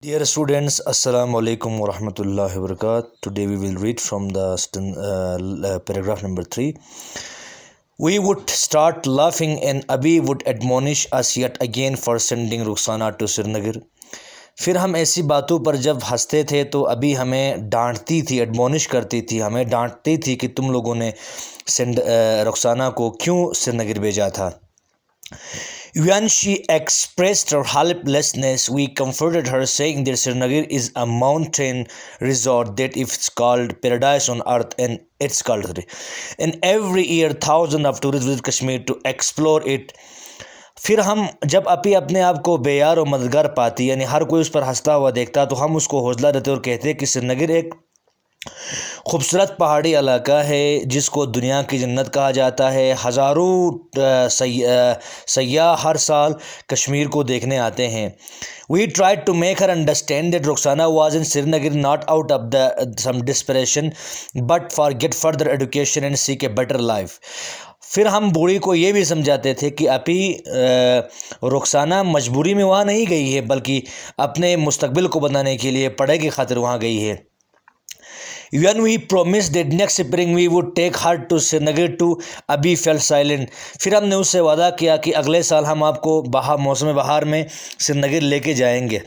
Dear students, Assalamu alaikum wa rahmatullahi wa barakatuh. Today we will read from the paragraph number 3. We would start laughing and Abi would admonish us yet again for sending Rukhsana to Srinagar. फिर हम ऐसी बातों पर जब हंसते थे तो अभी हमें डांटती थी, एडमोनिश करती थी, हमें डांटती थी कि तुम लोगों ने रुखसाना को क्यों श्रीनगर भेजा था. When she expressed her helplessness, we comforted her, saying that Srinagar is a mountain resort that it's called paradise on earth and it's called. And every year, thousands of tourists visit Kashmir to explore it. फिर हम जब अपी अपने आप को बेयार और मददगार पाती, यानी हर कोई उस पर हंसता हुआ देखता, तो हम उसको हौसला देते और कहते कि श्रीनगर एक खूबसूरत पहाड़ी इलाका है जिसको दुनिया की जन्नत कहा जाता है. हज़ारों सयाह हर साल कश्मीर को देखने आते हैं. We tried to make her understand that Rukhsana was in Srinagar not out of some desperation but for get further education and seek a better life. फिर हम बूढ़ी को ये भी समझाते थे कि अपी रुखसाना मजबूरी में वहाँ नहीं गई है, बल्कि अपने मुस्तकबिल को बनाने के लिए पढ़ाई की खातिर वहाँ गई है. When we promised that next spring we would take her to Srinagar to Abi fell silent. फिर हमने उससे वादा किया कि अगले साल हम आपको मौसम बहार में श्रीनगर लेके जाएंगे,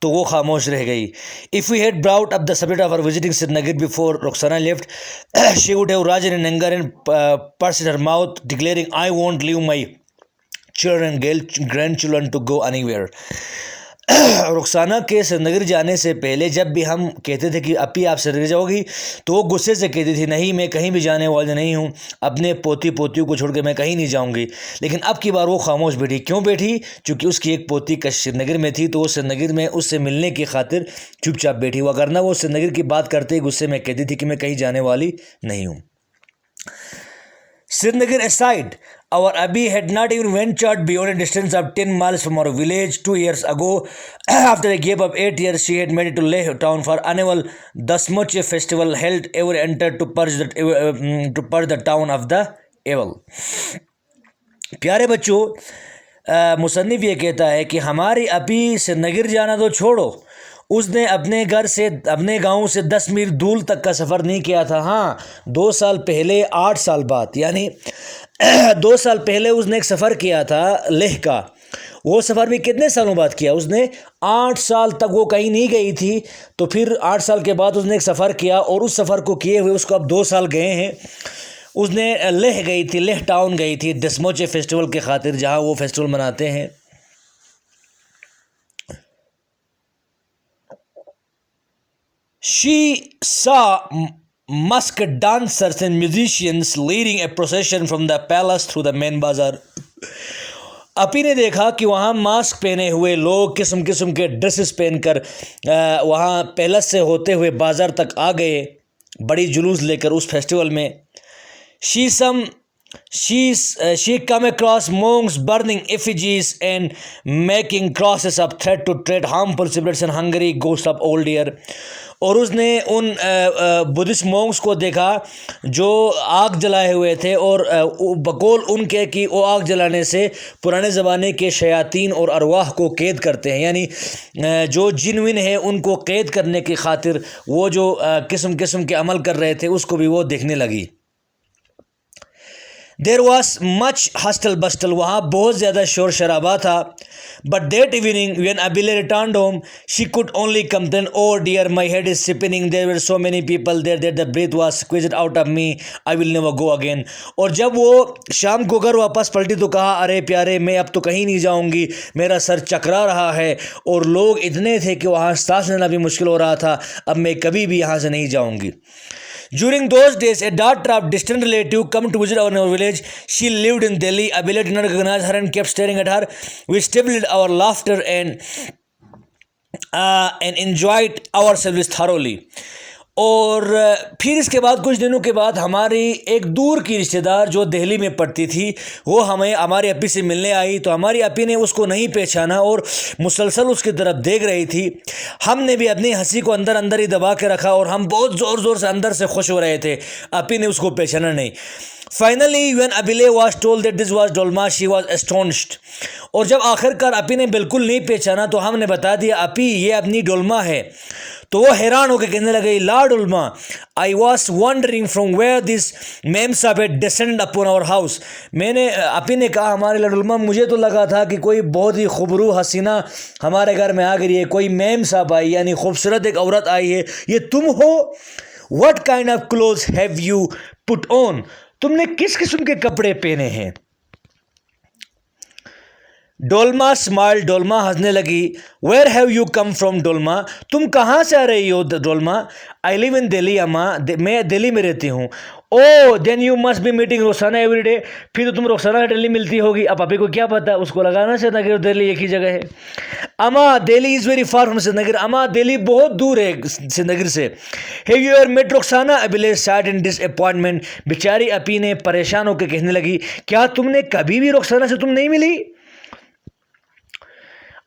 तो वो खामोश रह गई. If we had brought up the subject of her visiting Srinagar before Rukhsana left, she would have risen in anger and pursed her mouth, declaring, "I won't leave my children and grandchildren to go anywhere." Rukhsana के श्रीनगर जाने से पहले जब भी हम कहते थे कि अपी आप श्रीनगर जाओगी, तो वो गुस्से से कहती थी, नहीं मैं कहीं भी जाने वाली नहीं हूँ, अपने पोती पोतियों को छोड़ के मैं कहीं नहीं जाऊँगी. लेकिन अब की बार वो खामोश बैठी. क्यों बैठी? क्योंकि उसकी एक पोती श्रीनगर में थी, तो वो श्रीनगर में उससे मिलने की खातिर चुपचाप बैठी हुआ. करना वो श्रीनगर की बात करते ही गुस्से में कहती थी कि मैं कहीं जाने वाली नहीं हूँ. Srinagar aside, our Abi had not even ventured beyond a distance of 10 miles from our village. 2 years ago, after a gap of 8 years, she had made it to Leh town for annual Dasmoche festival held every enter to purge the town of the evil. प्यारे बच्चों, मुसन्निफ ये कहता है कि हमारी अपी श्रीनगर जाना तो छोड़ो, उसने अपने घर से अपने गांव से 10 मील दूर तक का सफ़र नहीं किया था. हाँ, 2 साल पहले 8 साल बाद, यानी 2 साल पहले उसने एक सफ़र किया था लेह का. वो सफ़र भी कितने सालों बाद किया उसने? 8 साल तक वो कहीं नहीं गई थी. तो फिर 8 साल के बाद उसने एक सफ़र किया, और उस सफ़र को किए हुए उसको अब 2 साल गए हैं. उसने लेह गई थी, लेह टाउन गई थी दसमोचे फेस्टिवल के खातिर, जहाँ वो फेस्टिवल मनाते हैं. She saw masked dancers and musicians leading a procession from the palace through the main bazaar. अपी ने देखा कि वहाँ मास्क पहने हुए लोग किस्म किस्म के ड्रेसेस पहनकर वहाँ पैलेस से होते हुए बाज़ार तक आ गए, बड़ी जुलूस लेकर उस फेस्टिवल में. She come across monks burning effigies and making crosses of threat to tread harmful spirits and hungry ghosts of old year. और उसने उन बुद्धिस्ट मोंक्स को देखा जो आग जलाए हुए थे, और बकौल उनके कि वो आग जलाने से पुराने ज़माने के शयातीन और अरवाह को कैद करते हैं, यानी जो जिनविन है उनको कैद करने की खातिर वो जो किस्म किस्म के अमल कर रहे थे उसको भी वो देखने लगी. There was much hustle bustle, वहाँ बहुत ज़्यादा शोर शराबा था. But that evening when Abile returned home, she could only complain, "Oh dear, my head is spinning. There were so many people there that the breath was squeezed out of me. I will never go again." और जब वो शाम को घर वापस पलटी तो कहा, अरे प्यारे, मैं अब तो कहीं नहीं जाऊँगी, मेरा सर चकरा रहा है, और लोग इतने थे कि वहाँ सांस लेना भी मुश्किल हो रहा था, अब मैं कभी भी यहाँ से नहीं जाऊँगी. During those days, a daughter of distant relative come to visit our village. She lived in Delhi. Abile did not recognize her and kept staring at her. We stifled our laughter and enjoyed ourselves thoroughly. और फिर इसके बाद कुछ दिनों के बाद हमारी एक दूर की रिश्तेदार जो दिल्ली में पढ़ती थी, वो हमें हमारी अपी से मिलने आई. तो हमारी अपी ने उसको नहीं पहचाना और मुसलसल उसकी तरफ देख रही थी. हमने भी अपनी हंसी को अंदर अंदर ही दबा के रखा, और हम बहुत ज़ोर ज़ोर से अंदर से खुश हो रहे थे. अपी ने उसको पहचाना नहीं. Finally when Abile was told that this was Dolma she was astonished. और जब आखिरकार अपी ने बिल्कुल नहीं पहचाना तो हमने बता दिया अपी ये अपनी डोलमा है, तो वो हैरान होकर कहने लगे, ला Dolma, I was wondering from where this mem sahib had descended upon our house. मैंने अपी ने कहा, हमारे ला डोलमा, मुझे तो लगा था कि कोई बहुत ही खूबरू हसीना हमारे घर में आ गई है, कोई मेम साहब आई, यानी खूबसूरत एक औरत आई है, ये तुम हो? What kind of cloth have you put on, तुमने किस किस्म के कपड़े पहने हैं? डोलमा स्माइल, डोलमा हंसने लगी। Where have you come from Dolma, तुम कहाँ से आ रही हो Dolma? I live in Delhi amma, मैं दिल्ली में रहती हूँ। Oh then you must be meeting Rosana every day, फिर तो तुम रोसाना दिल्ली मिलती होगी। अब अभी को क्या पता, उसको लगाना श्रीनगर और दिल्ली एक ही जगह है। Amma Delhi is very far from Srinagar, अम्मा दिल्ली बहुत दूर है श्रीनगर से। Have you ever met Rosana? Abile said in disappointment, बेचारी अपी ने परेशान होकर कहने लगी, क्या तुमने कभी भी रोसाना से तुम नहीं मिली?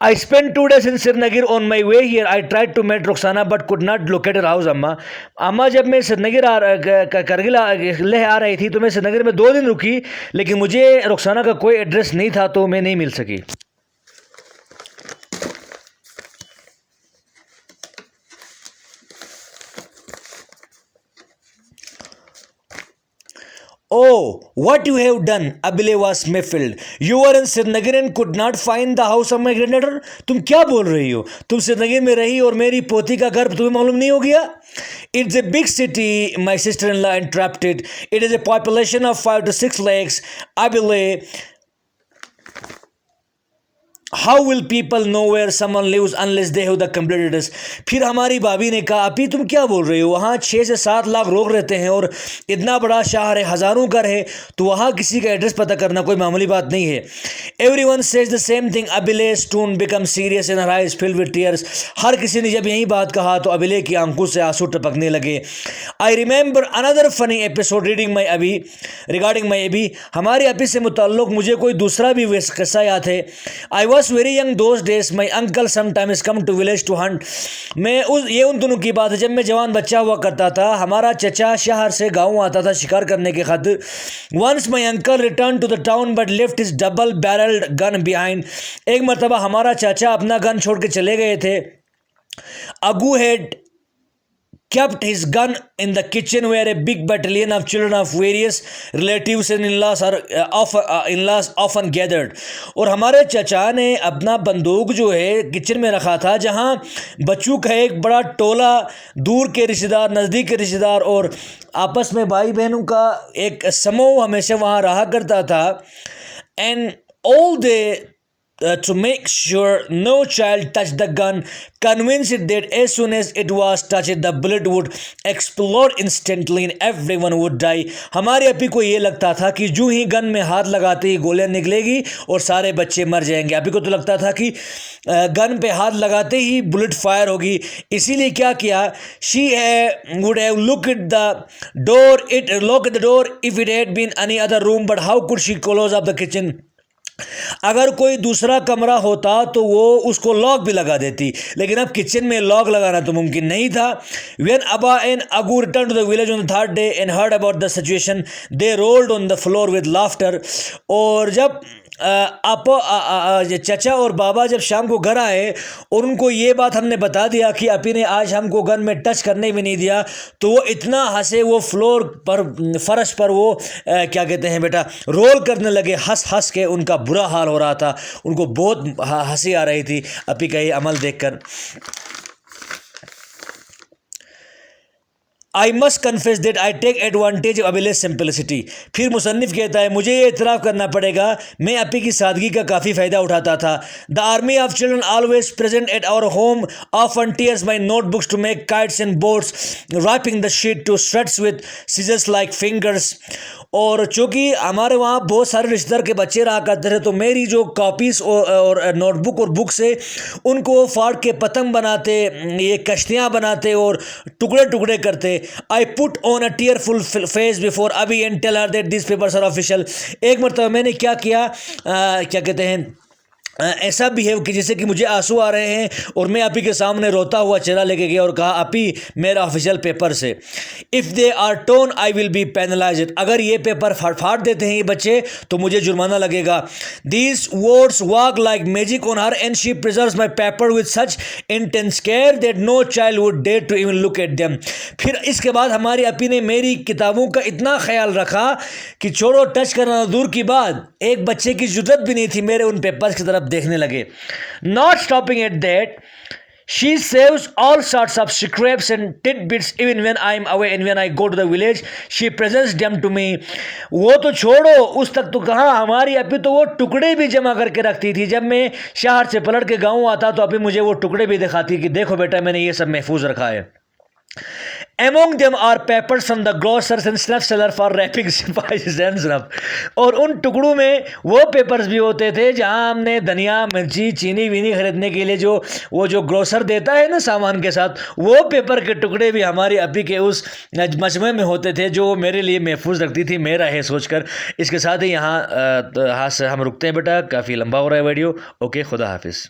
I spent 2 days in Srinagar. On my way here, I tried to meet Roxana but could not locate her house. अम्मा जब मैं श्रीनगर करगिल लेह आ रही थी तो मैं श्रीनगर में 2 दिन रुकी, लेकिन मुझे रोक्साना का कोई एड्रेस नहीं था तो मैं नहीं मिल सकी। Oh, what you have done? Abile was baffled. You were in Srinagar and could not find the house of my granddaughter. तुम क्या बोल रही हो? तुम श्रीनगर में रही और मेरी पोती का घर तुम्हें मालूम नहीं हो गया? It's a big city, my sister-in-law interrupted. It is a population of 5 to 6 lakhs. Abile, how will people know where someone lives unless they have the complete address. फिर हमारी भाभी ने कहा, अभी तुम क्या बोल रहे हो, वहाँ 6 से 7 लाख लोग रहते हैं और इतना बड़ा शहर है, हज़ारों घर है, तो वहाँ किसी का एड्रेस पता करना कोई मामूली बात नहीं है। Everyone says the same thing. Abile soon become serious in her eyes filled with tears. हर किसी ने जब यही बात कहा तो अबिले की आंखों से आंसू टपकने लगे। I remember another funny episode reading my Abi regarding my Abi. हमारे अबी से मुताल्लिक मुझे कोई दूसरा भी किस्सा याद है। I was very young those days, my uncle sometimes come to village to hunt. मैं उन दिनों की बात है जब मैं जवान बच्चा हुआ करता था। हमारा चचा शहर से गाँव आता था शिकार करने के खातिर। Once my uncle return to the town but left his double barrelled gun behind. एक मरतबा हमारा चाचा अपना गन छोड़ के चले गए थे। अगू had kept his gun in the kitchen where a big battalion of children of various relatives and in-laws often gathered। और हमारे चचा ने अपना बंदूक जो है किचन में रखा था, जहाँ बच्चों का एक बड़ा टोला, दूर के रिश्तेदार, नज़दीक के रिश्तेदार और आपस में भाई बहनों का एक समूह हमेशा वहाँ रहा करता था। And all day to make sure no child touched the gun, convinced it that as soon as it was touched, the bullet would explode instantly and everyone would die। हमारे अपी को ये लगता था कि जो ही गन में हाथ लगाते ही गोलियां निकलेगी और सारे बच्चे मर जाएंगे। अपी को तो लगता था कि गन पे हाथ लगाते ही बुलेट फायर होगी। इसीलिए क्या किया, she would have locked the door if it had been any other room, but how could she close up the kitchen? अगर कोई दूसरा कमरा होता तो वो उसको लॉक भी लगा देती, लेकिन अब किचन में लॉक लगाना तो मुमकिन नहीं था। When Abba and Agu returned to the village on the third day and heard about the situation, they rolled on the floor with laughter। और जब चचा और बाबा जब शाम को घर आए और उनको ये बात हमने बता दिया कि अपी ने आज हमको गन में टच करने भी नहीं दिया, तो वो इतना हंसे, वो फ्लोर पर, फर्श पर वो क्या कहते हैं बेटा, रोल करने लगे हंस हंस के। उनका बुरा हाल हो रहा था, उनको बहुत हंसी आ रही थी अपी का ये अमल देखकर। I must confess that I take advantage of Abile simplicity. फिर मुसन्निफ कहता है, मुझे ये इतराफ़ करना पड़ेगा, मैं अपी की सादगी का काफ़ी फ़ायदा उठाता था। The army of children always present at our home often tears my notebooks to make kites and boards, wrapping the sheet to shreds with scissors like fingers. और चूँकि हमारे वहाँ बहुत सारे रिश्तेदार के बच्चे रहा करते थे, तो मेरी जो कॉपीज़ और नोटबुक और बुक से उनको फाड़ के पतंग बनाते, ये कश्तियाँ बनाते और टुकड़े टुकड़े करते। I put on a tearful face before Abhi and tell her that these papers are official। एक मरतबा मैंने क्या किया, क्या कहते हैं, ऐसा बिहेव कि जैसे कि मुझे आंसू आ रहे हैं और मैं आपी के सामने रोता हुआ चेहरा लेके गया और कहा आपी मेरा ऑफिशियल पेपर से if they are torn I will be penalised, अगर ये पेपर फाड़ देते हैं ये बच्चे तो मुझे जुर्माना लगेगा। These words work like magic on her and she preserves my paper with such intense care that no child would dare to even look at them. फिर इसके बाद हमारी अपी ने मेरी किताबों का इतना ख्याल रखा कि छोड़ो टच करना दूर की बात, एक बच्चे की जरूरत भी नहीं थी मेरे उन पेपर्स की तरफ देखने लगे। Not stopping at that she saves all sorts of scraps and tidbits even when I am away and when I go to the village she presents them to me। वो तो छोड़ो उस तक तो कहाँ, हमारी अपी तो वो टुकड़े भी जमा करके रखती थी। जब मैं शहर से पलट के गाँव आता तो अपी मुझे वो टुकड़े भी दिखाती कि देखो बेटा मैंने ये सब महफूज रखा है। Among them are papers from the grocers and snuff seller for wrapping spices and snuff। और उन टुकड़ों में वो पेपर्स भी होते थे जहां हमने धनिया मिर्ची चीनी वीनी खरीदने के लिए जो वो जो ग्रोसर देता है ना सामान के साथ, वो पेपर के टुकड़े भी हमारी अपी के उस मजमे में होते थे जो मेरे लिए महफूज रखती थी मेरा है सोचकर। इसके साथ ही यहाँ से हम रुकते हैं बेटा, काफ़ी लंबा हो रहा है वीडियो। ओके, खुदा हाफिज़।